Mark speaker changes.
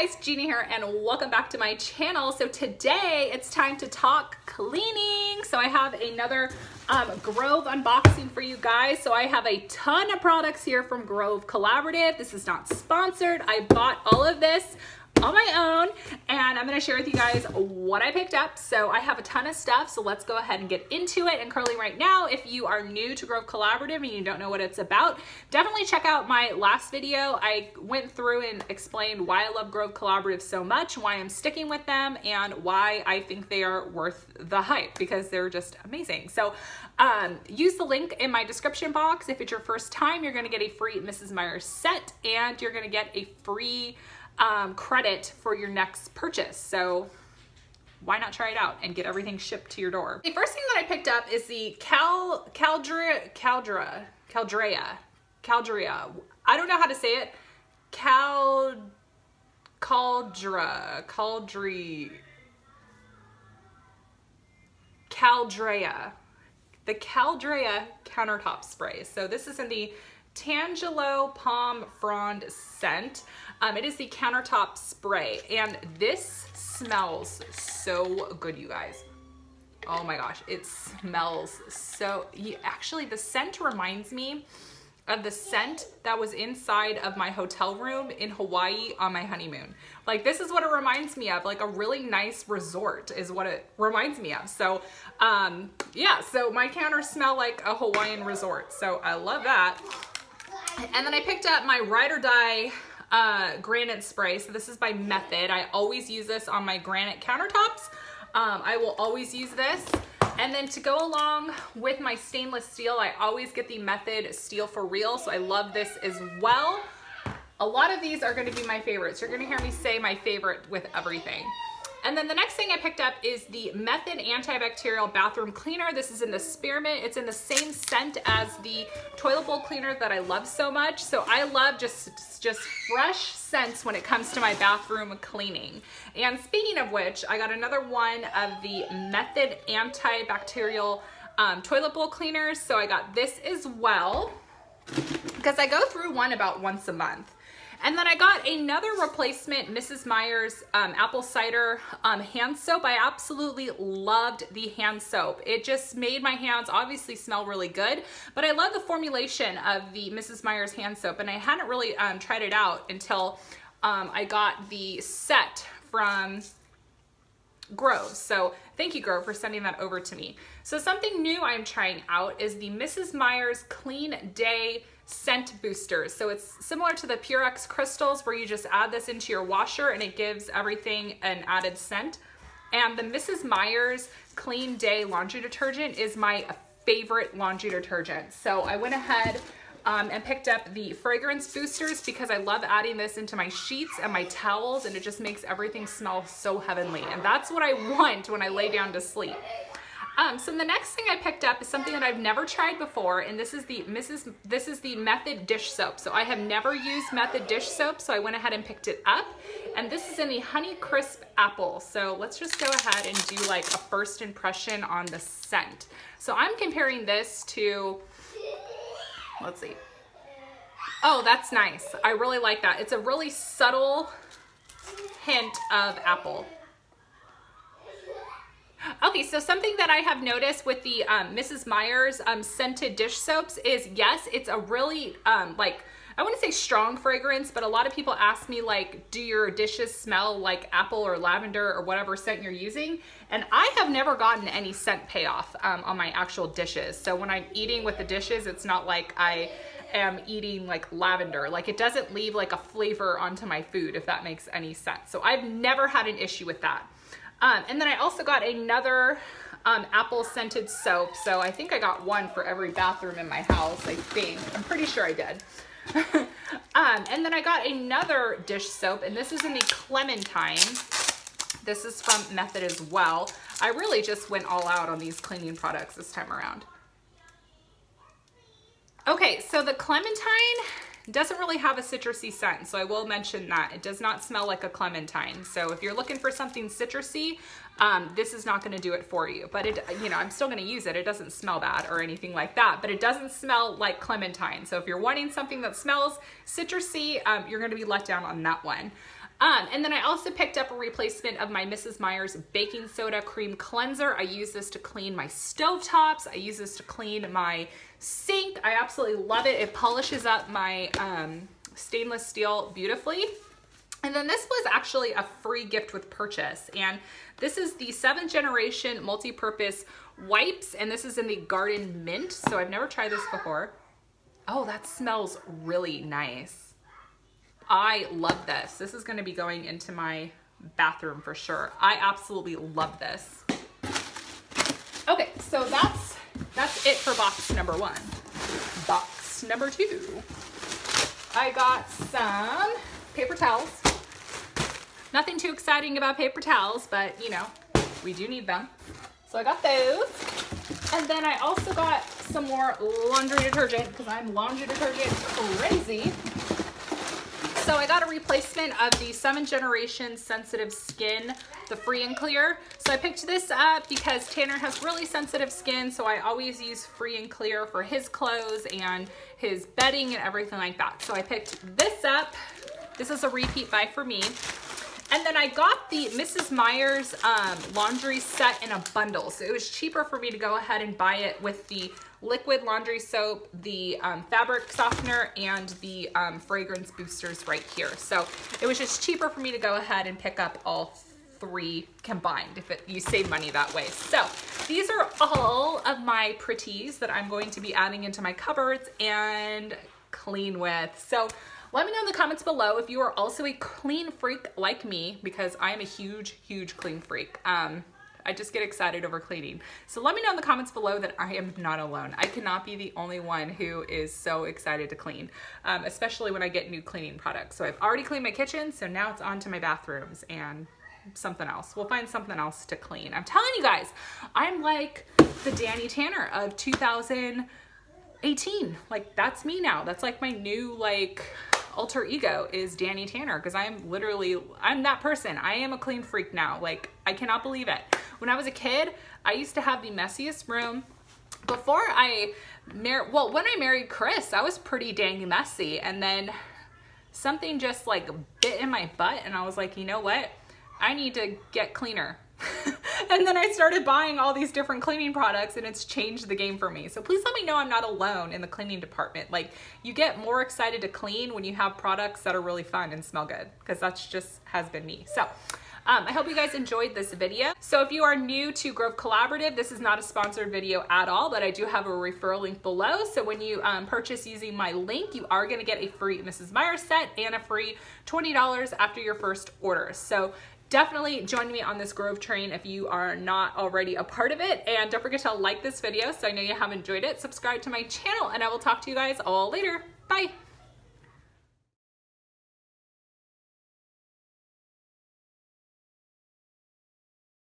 Speaker 1: guys, Gina here and welcome back to my channel. So today it's time to talk cleaning. So I have another Grove unboxing for you guys. So I have a ton of products here from Grove Collaborative. This is not sponsored. I bought all of this on my own and I'm going to share with you guys what I picked up. So I have a ton of stuff, so let's go ahead and get into it. And currently right now, if you are new to Grove Collaborative and you don't know what it's about, definitely check out my last video. I went through and explained why I love Grove Collaborative so much, why I'm sticking with them, and why I think they are worth the hype because they're just amazing. So use the link in my description box. If it's your first time, you're going to get a free Mrs. Meyer's set and you're going to get a free credit for your next purchase. So why not try it out and get everything shipped to your door? The first thing that I picked up is the Caldrea. I don't know how to say it. Caldrea the Caldrea countertop spray. So this is in the Tangelo Palm Frond scent. It is the countertop spray and this smells so good, you guys. Oh my gosh, it smells so, actually the scent reminds me of the scent that was inside of my hotel room in Hawaii on my honeymoon. Like, this is what it reminds me of, like a really nice resort is what it reminds me of. So yeah, so my counters smell like a Hawaiian resort, so I love that. And then I picked up my Ride or Die granite spray. So this is by Method. I always use this on my granite countertops. I will always use this. And then to go along with my stainless steel, I always get the Method Steel for Real. So I love this as well. A lot of these are going to be my favorites. You're going to hear me say my favorite with everything. And then the next thing I picked up is the Method Antibacterial Bathroom Cleaner. This is in the spearmint. It's in the same scent as the toilet bowl cleaner that I love so much. So I love just fresh scents when it comes to my bathroom cleaning. And speaking of which, I got another one of the Method Antibacterial toilet bowl cleaners. So I got this as well because I go through one about once a month. And then I got another replacement Mrs. Meyer's apple cider hand soap. I absolutely loved the hand soap. It just made my hands obviously smell really good, but I love the formulation of the Mrs. Meyer's hand soap, and I hadn't really tried it out until I got the set from Grove. So thank you, Grove, for sending that over to me. So something new I'm trying out is the Mrs. Meyer's Clean Day scent boosters. So it's similar to the Purex crystals where you just add this into your washer and it gives everything an added scent. And the Mrs. Meyer's Clean Day laundry detergent is my favorite laundry detergent. So I went ahead and picked up the fragrance boosters because I love adding this into my sheets and my towels, and it just makes everything smell so heavenly. And that's what I want when I lay down to sleep. So the next thing I picked up is something that I've never tried before, and this is the Method dish soap. So I have never used Method dish soap, so I went ahead and picked it up. And this is in the Honey Crisp Apple. So let's just go ahead and do like a first impression on the scent. So I'm comparing this to, let's see. Oh, that's nice. I really like that. It's a really subtle hint of apple. Okay, so something that I have noticed with the Mrs. Meyer's scented dish soaps is, yes, it's a really, like, I wouldn't say strong fragrance, but a lot of people ask me, like, do your dishes smell like apple or lavender or whatever scent you're using? And I have never gotten any scent payoff on my actual dishes. So when I'm eating with the dishes, it's not like I am eating like lavender. Like, it doesn't leave like a flavor onto my food, if that makes any sense. So I've never had an issue with that. And then I also got another apple scented soap. So I think I got one for every bathroom in my house, I think. I'm pretty sure I did. And then I got another dish soap, and this is in the Clementine. This is from Method as well. I really just went all out on these cleaning products this time around. Okay, so the Clementine doesn't really have a citrusy scent, so I will mention that. It does not smell like a clementine. So if you're looking for something citrusy, this is not gonna do it for you. But it, you know, I'm still gonna use it. It doesn't smell bad or anything like that, but it doesn't smell like clementine. So if you're wanting something that smells citrusy, you're gonna be let down on that one. And then I also picked up a replacement of my Mrs. Meyer's baking soda cream cleanser. I use this to clean my stovetops. I use this to clean my sink. I absolutely love it. It polishes up my stainless steel beautifully. And then this was actually a free gift with purchase. And this is the 7th generation multi-purpose wipes. And this is in the garden mint. So I've never tried this before. Oh, that smells really nice. I love this. This is going to be going into my bathroom for sure. I absolutely love this. Okay, so that's it for box number 1. Box number 2. I got some paper towels. Nothing too exciting about paper towels, but you know, we do need them. So I got those. And then I also got some more laundry detergent because I'm laundry detergent crazy. So I got a replacement of the 7th generation sensitive skin, the Free and Clear. So I picked this up because Tanner has really sensitive skin, so I always use Free and Clear for his clothes and his bedding and everything like that. So I picked this up. This is a repeat buy for me. And then I got the Mrs. Meyer's laundry set in a bundle. So it was cheaper for me to go ahead and buy it with the liquid laundry soap, the fabric softener, and the fragrance boosters right here. So it was just cheaper for me to go ahead and pick up all 3 combined if you save money that way. So these are all of my pretties that I'm going to be adding into my cupboards and clean with. So let me know in the comments below if you are also a clean freak like me, because I am a huge, huge clean freak. I just get excited over cleaning. So let me know in the comments below that I am not alone. I cannot be the only one who is so excited to clean, especially when I get new cleaning products. So I've already cleaned my kitchen, so now it's on to my bathrooms and something else. We'll find something else to clean. I'm telling you guys, I'm like the Danny Tanner of 2018. Like, that's me now. That's like my new like alter ego is Danny Tanner, because I'm that person. I am a clean freak now. Like, I cannot believe it. When I was a kid, I used to have the messiest room. Before I when I married Chris, I was pretty dang messy, and then something just like bit in my butt, and I was like, you know what? I need to get cleaner. And then I started buying all these different cleaning products, and it's changed the game for me. So please let me know I'm not alone in the cleaning department. Like, you get more excited to clean when you have products that are really fun and smell good, because that's just has been me. So I hope you guys enjoyed this video. So if you are new to Grove Collaborative, this is not a sponsored video at all, but I do have a referral link below. So when you purchase using my link, you are gonna get a free Mrs. Meyer set and a free $20 after your first order. So definitely join me on this Grove train if you are not already a part of it. And don't forget to like this video so I know you have enjoyed it. Subscribe to my channel, and I will talk to you guys all later. Bye.